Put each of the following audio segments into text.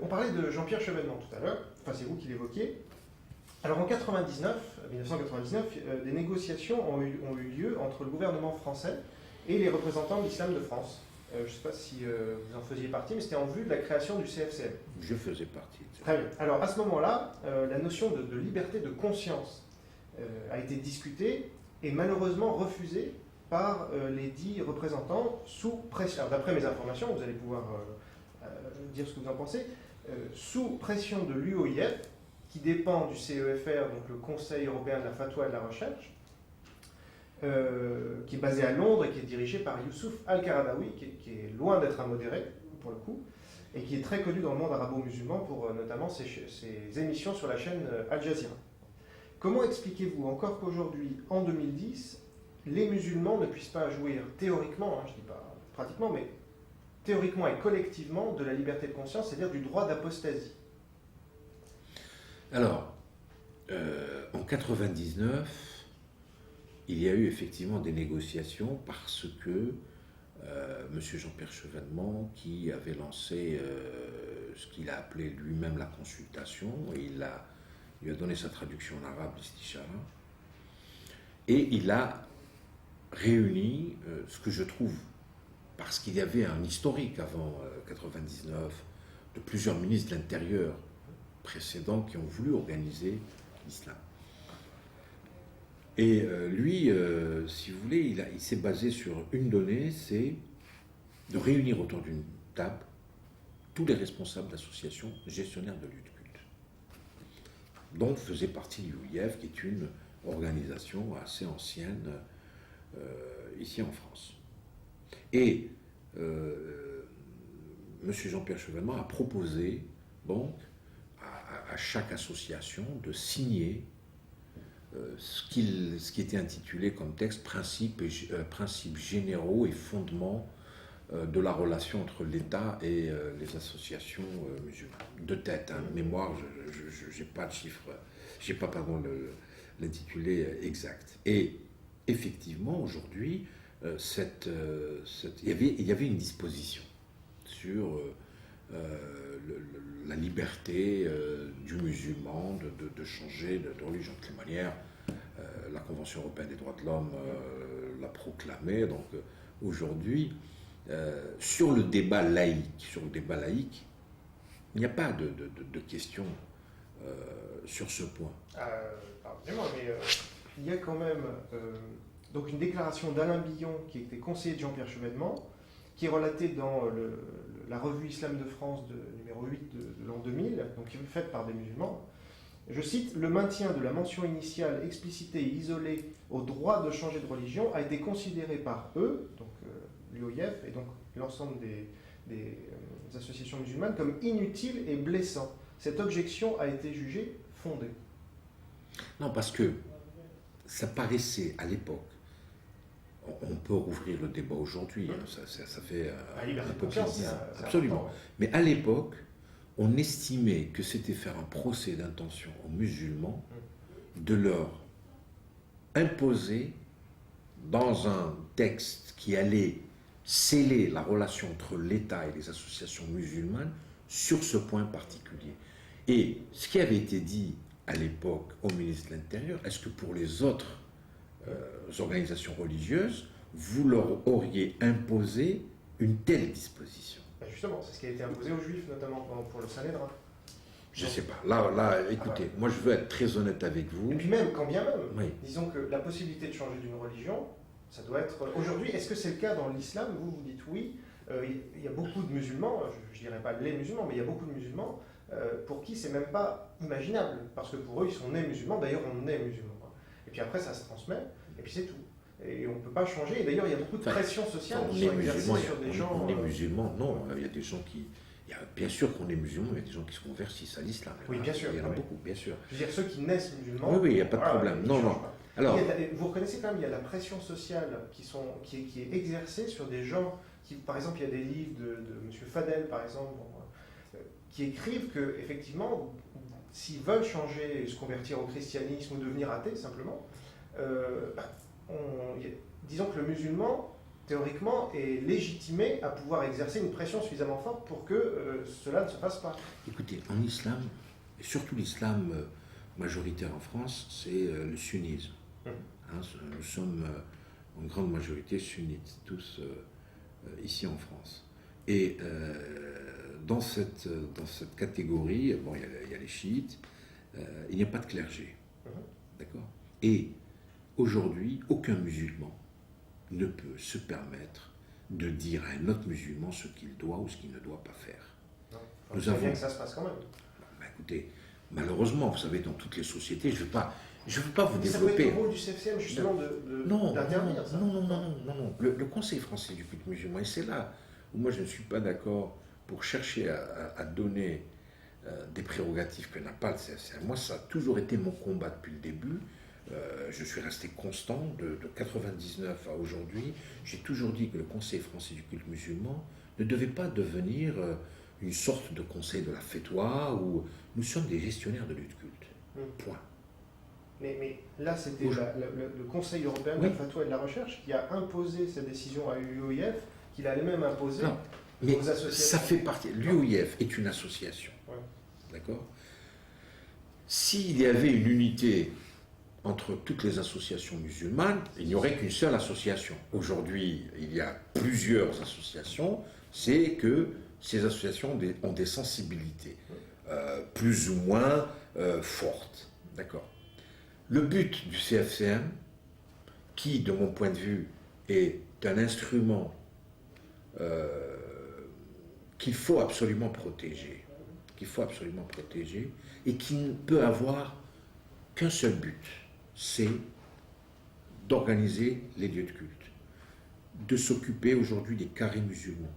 On parlait de Jean-Pierre Chevènement tout à l'heure, enfin c'est vous qui l'évoquiez. Alors en 1999, des négociations ont eu lieu entre le gouvernement français et les représentants de l'islam de France. Je ne sais pas si vous en faisiez partie, mais c'était en vue de la création du CFCM. Je faisais partie. Très bien. Alors à ce moment-là, la notion de liberté de conscience a été discutée et malheureusement refusée par les dits représentants sous pression. Alors d'après mes informations, vous allez pouvoir dire ce que vous en pensez, sous pression de l'UOIF, qui dépend du CEFR, donc le Conseil européen de la fatwa et de la recherche, qui est basé à Londres et qui est dirigé par Youssouf Al-Qaradawi, qui est loin d'être un modéré, pour le coup, et qui est très connu dans le monde arabo-musulman pour notamment ses émissions sur la chaîne Al Jazeera. Comment expliquez-vous encore qu'aujourd'hui, en 2010, les musulmans ne puissent pas jouir théoriquement, je ne dis pas pratiquement, mais théoriquement et collectivement de la liberté de conscience, c'est-à-dire du droit d'apostasie? Alors, en 1999, il y a eu effectivement des négociations parce que M. Jean-Pierre Chevènement, qui avait lancé ce qu'il a appelé lui-même la consultation, et il lui a donné sa traduction en arabe, l'Istishara, et il a réuni ce que je trouve, parce qu'il y avait un historique avant 1999 de plusieurs ministres de l'Intérieur précédents qui ont voulu organiser l'islam. Et lui, si vous voulez, il s'est basé sur une donnée, c'est de réunir autour d'une table tous les responsables d'associations gestionnaires de lieux de culte, dont faisait partie l'UOIF, qui est une organisation assez ancienne ici en France. Et M. Jean-Pierre Chevènement a proposé donc à chaque association de signer ce qui était intitulé comme texte principes généraux et fondements de la relation entre l'État et les associations musulmanes. De tête, mémoire, je n'ai pas de chiffre, j'ai pas, l'intitulé exact. Et effectivement, aujourd'hui, il y avait une disposition sur la liberté du musulman de changer de religion. De toute manière, la Convention européenne des droits de l'homme l'a proclamé. Donc aujourd'hui, sur le débat laïque, il n'y a pas de question sur ce point. Pardonnez-moi, mais il y a quand même donc une déclaration d'Alain Billon, qui était conseiller de Jean-Pierre Chevènement, qui est relatée dans la revue Islam de France numéro 8 de l'an 2000, donc faite par des musulmans. Je cite: « Le maintien de la mention initiale explicitée et isolée au droit de changer de religion a été considéré par eux, donc l'UOIF et donc l'ensemble des associations musulmanes, comme inutile et blessant. Cette objection a été jugée fondée. » Non, parce que ça paraissait à l'époque. On peut rouvrir le débat aujourd'hui, ça fait un peu plus de 10 ans. Absolument. Mais à l'époque, on estimait que c'était faire un procès d'intention aux musulmans de leur imposer, dans un texte qui allait sceller la relation entre l'État et les associations musulmanes, sur ce point particulier. Et ce qui avait été dit à l'époque au ministre de l'Intérieur, est-ce que pour les autres organisations religieuses, vous leur auriez imposé une telle disposition? Justement, c'est ce qui a été imposé aux Juifs, notamment pour le Sanhédrin. Je ne sais pas. Là, écoutez, moi je veux être très honnête avec vous. Et puis même, quand bien même, oui. Disons que la possibilité de changer d'une religion, ça doit être... Aujourd'hui, est-ce que c'est le cas dans l'islam? Vous dites oui. Il y a beaucoup de musulmans, je ne dirais pas les musulmans, mais il y a beaucoup de musulmans pour qui c'est même pas imaginable. Parce que pour eux, ils sont nés musulmans. D'ailleurs, on est musulmans. Et puis après, ça se transmet, et puis c'est tout. Et on ne peut pas changer. Et d'ailleurs, il y a beaucoup de pression sociale qui sont exercées sur des gens... On est musulmans, non. Il y a des gens qui... bien sûr qu'on est musulmans, il y a des gens qui se convertissent à l'islam. Oui, bien sûr. Il y en a beaucoup, bien sûr. Je veux dire, ceux qui naissent musulmans... Oui, il n'y a pas de problème. Non. Alors, vous reconnaissez quand même, il y a la pression sociale qui est exercée sur des gens qui... Par exemple, il y a des livres de M. Fadel, par exemple, qui écrivent que, effectivement, s'ils veulent changer, se convertir au christianisme ou devenir athée, simplement, disons que le musulman théoriquement, est légitimé à pouvoir exercer une pression suffisamment forte pour que cela ne se fasse pas. Écoutez, en islam, et surtout l'islam majoritaire en France, c'est le sunnisme. Hein, nous sommes en grande majorité sunnites, tous ici en France. Et dans cette catégorie, bon, il y a les chiites, il n'y a pas de clergé. D'accord ? Et aujourd'hui, aucun musulman ne peut se permettre de dire à un autre musulman ce qu'il doit ou ce qu'il ne doit pas faire. Non, nous avons bien que ça se passe quand même. Ben, écoutez, malheureusement, vous savez, dans toutes les sociétés, je ne veux pas vous mais développer. Ça peut être le rôle du CFCM justement d'interdire ça. Non. Le Conseil français du culte musulman, et c'est là où moi je ne suis pas d'accord pour chercher à donner des prérogatives que n'a pas le CFCM. Moi, ça a toujours été mon combat depuis le début. Je suis resté constant de 99 à aujourd'hui. J'ai toujours dit que le Conseil français du culte musulman ne devait pas devenir une sorte de conseil de la Fétoie où nous sommes des gestionnaires de lutte culte. Point. Mais là, c'était le Conseil européen de la Fatwa et de la recherche qui a imposé cette décision à l'UOIF, qu'il allait même imposer aux associations. Ça fait partie. L'UOIF est une association. Ouais. D'accord ? S'il y avait une unité entre toutes les associations musulmanes, il n'y aurait qu'une seule association. Aujourd'hui, il y a plusieurs associations. C'est que ces associations ont des sensibilités plus ou moins fortes. D'accord ? Le but du CFCM, qui, de mon point de vue, est un instrument qu'il faut absolument protéger, et qui ne peut avoir qu'un seul but, c'est d'organiser les lieux de culte, de s'occuper aujourd'hui des carrés musulmans,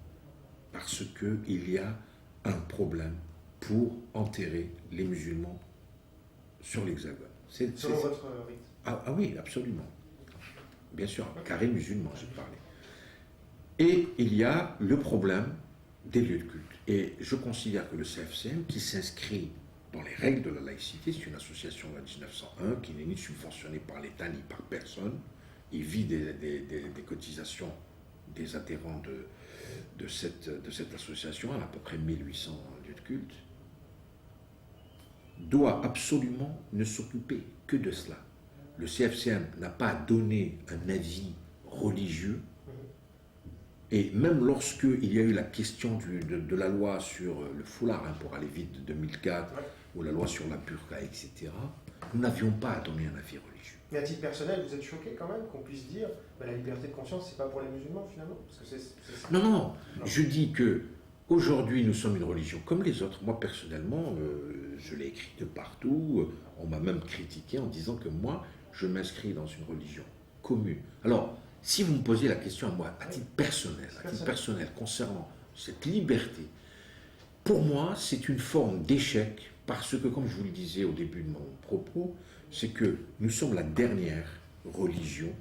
parce qu'il y a un problème pour enterrer les musulmans sur l'Hexagone. Selon votre rite. Ah oui, absolument. Bien sûr, carré musulman, j'ai parlé. Et il y a le problème des lieux de culte. Et je considère que le CFCM, qui s'inscrit dans les règles de la laïcité, c'est une association de 1901 qui n'est ni subventionnée par l'État ni par personne. Il vit des cotisations des adhérents de cette association, à peu près 1800 lieux de culte, doit absolument ne s'occuper que de cela. Le CFCM n'a pas donné un avis religieux, et même lorsque il y a eu la question de la loi sur le foulard, pour aller vite, de 2004, ou la loi sur la burqa, etc., nous n'avions pas à donner un avis religieux. Mais à titre personnel, vous êtes choqué quand même qu'on puisse dire la liberté de conscience, c'est pas pour les musulmans finalement parce que Non, je dis que aujourd'hui, nous sommes une religion comme les autres. Moi, personnellement, je l'ai écrit de partout. On m'a même critiqué en disant que moi, je m'inscris dans une religion commune. Alors, si vous me posez la question à moi, à titre personnel, concernant cette liberté, pour moi, c'est une forme d'échec parce que, comme je vous le disais au début de mon propos, c'est que nous sommes la dernière religion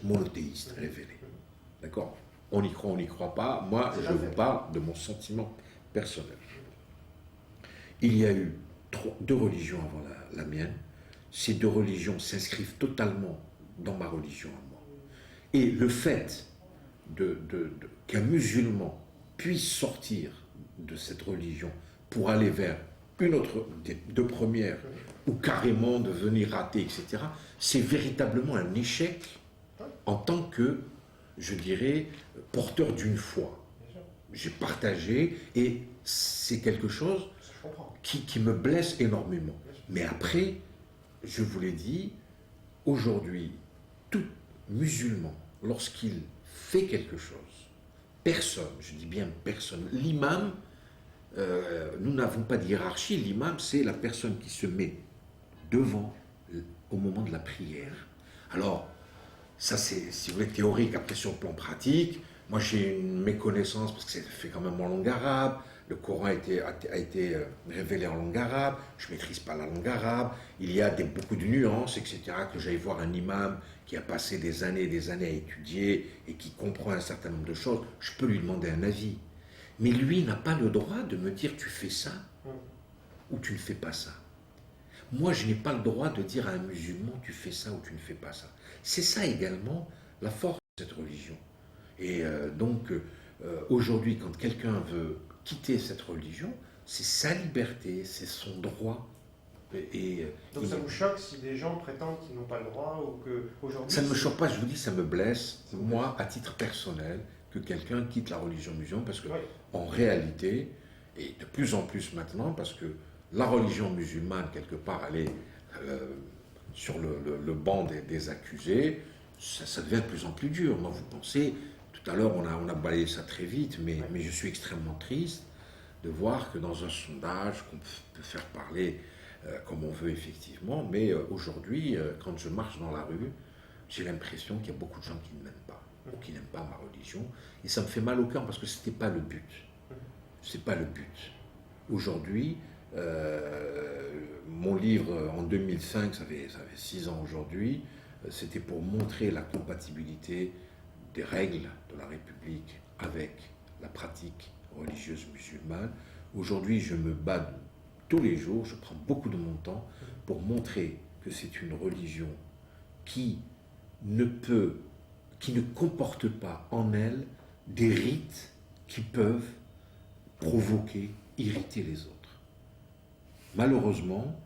monothéiste révélée. D'accord ? On y croit, on n'y croit pas. Moi, je vous parle de mon sentiment personnel. Il y a eu deux religions avant la mienne. Ces deux religions s'inscrivent totalement dans ma religion à moi. Et le fait qu'un musulman puisse sortir de cette religion pour aller vers une autre des deux premières, ou carrément devenir athée, etc., c'est véritablement un échec en tant que, je dirais, porteur d'une foi. J'ai partagé et c'est quelque chose qui me blesse énormément. Mais après, je vous l'ai dit, aujourd'hui, tout musulman, lorsqu'il fait quelque chose, personne, je dis bien personne, l'imam, nous n'avons pas de hiérarchie, l'imam c'est la personne qui se met devant au moment de la prière. Alors, ça c'est, si vous voulez, théorique. Après, sur le plan pratique, moi j'ai une méconnaissance, parce que c'est fait quand même en langue arabe, le Coran a été révélé en langue arabe, je ne maîtrise pas la langue arabe, il y a beaucoup de nuances, etc., que j'aille voir un imam qui a passé des années et des années à étudier et qui comprend un certain nombre de choses, je peux lui demander un avis. Mais lui n'a pas le droit de me dire tu fais ça ou tu ne fais pas ça. Moi, je n'ai pas le droit de dire à un musulman tu fais ça ou tu ne fais pas ça. C'est ça également la force cette religion. Et donc, aujourd'hui, quand quelqu'un veut quitter cette religion, c'est sa liberté, c'est son droit. Donc ça vous choque si des gens prétendent qu'ils n'ont pas le droit ou que aujourd'hui... Ça ne me choque pas, je vous dis, ça me blesse, moi, à titre personnel, que quelqu'un quitte la religion musulmane, parce que Oui. en réalité, et de plus en plus maintenant, parce que la religion musulmane, quelque part, elle est sur le banc des accusés, ça devient de plus en plus dur. Moi, vous pensez, tout à l'heure, on a balayé ça très vite, mais je suis extrêmement triste de voir que dans un sondage, qu'on peut faire parler comme on veut effectivement, mais aujourd'hui, quand je marche dans la rue, j'ai l'impression qu'il y a beaucoup de gens qui ne m'aiment pas, ou qui n'aiment pas ma religion, et ça me fait mal au cœur parce que ce n'était pas le but. C'est pas le but. Aujourd'hui, mon livre en 2005, ça fait 6 ans aujourd'hui, c'était pour montrer la compatibilité des règles de la République avec la pratique religieuse musulmane. Aujourd'hui, je me bats tous les jours, je prends beaucoup de mon temps pour montrer que c'est une religion qui ne comporte pas en elle des rites qui peuvent provoquer, irriter les autres. Malheureusement,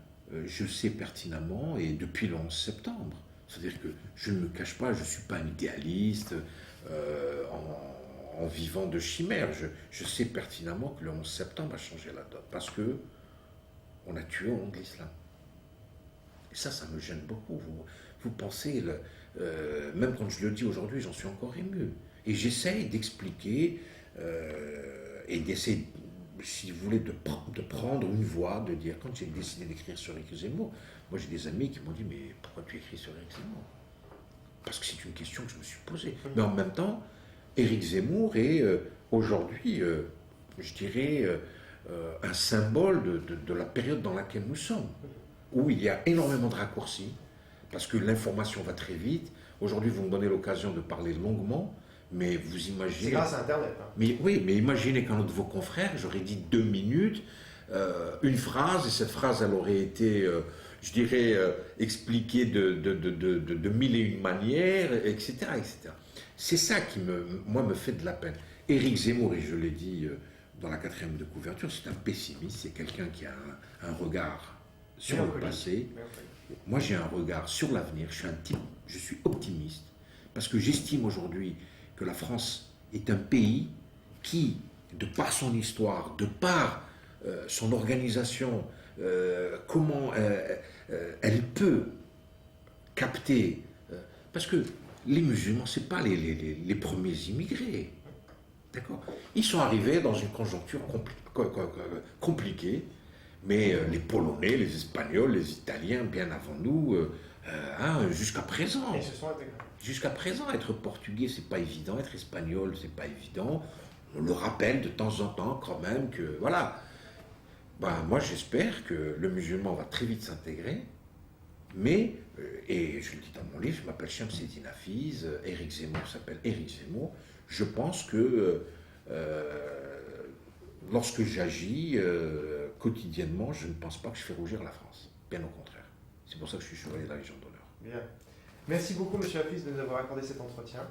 je sais pertinemment, et depuis le 11 septembre, c'est-à-dire que je ne me cache pas, je ne suis pas un idéaliste en vivant de chimères. Je sais pertinemment que le 11 septembre a changé la donne, parce que on a tué au nom de l'islam. Et ça me gêne beaucoup. Vous pensez, même quand je le dis aujourd'hui, j'en suis encore ému. Et j'essaye d'expliquer et d'essayer, si vous voulez, de prendre une voix, de dire, quand j'ai décidé d'écrire sur Éric Zemmour, moi j'ai des amis qui m'ont dit, mais pourquoi tu écris sur Éric Zemmour? Parce que c'est une question que je me suis posée. Mais en même temps, Éric Zemmour est aujourd'hui, je dirais, un symbole de la période dans laquelle nous sommes, où il y a énormément de raccourcis, parce que l'information va très vite. Aujourd'hui, vous me donnez l'occasion de parler longuement, mais vous imaginez... C'est grâce à Internet. Hein. Mais oui, mais imaginez qu'un de vos confrères, j'aurais dit 2 minutes, une phrase, et cette phrase, elle aurait été, je dirais, expliquée de mille et une manières, etc., etc. C'est ça qui, moi, me fait de la peine. Éric Zemmour, et je l'ai dit dans la 4e de couverture, c'est un pessimiste, c'est quelqu'un qui a un regard sur le passé. Moi, j'ai un regard sur l'avenir, je suis optimiste, parce que j'estime aujourd'hui que la France est un pays qui, de par son histoire, de par son organisation, comment elle peut capter, parce que les musulmans, ce n'est pas les premiers immigrés. D'accord. Ils sont arrivés dans une conjoncture compliquée, mais les Polonais, les Espagnols, les Italiens, bien avant nous, jusqu'à présent. Et ils se sont intégrés. Jusqu'à présent, être portugais, c'est pas évident, être espagnol, c'est pas évident. On le rappelle de temps en temps quand même que, voilà. Moi, j'espère que le musulman va très vite s'intégrer, mais, et je le dis dans mon livre, je m'appelle Shamseddine Hafiz, Éric Zemmour s'appelle Éric Zemmour. Je pense que lorsque j'agis quotidiennement, je ne pense pas que je fais rougir la France. Bien au contraire. C'est pour ça que je suis chevalier de la Légion d'honneur. Bien. Merci beaucoup, Monsieur Hafiz, de nous avoir accordé cet entretien.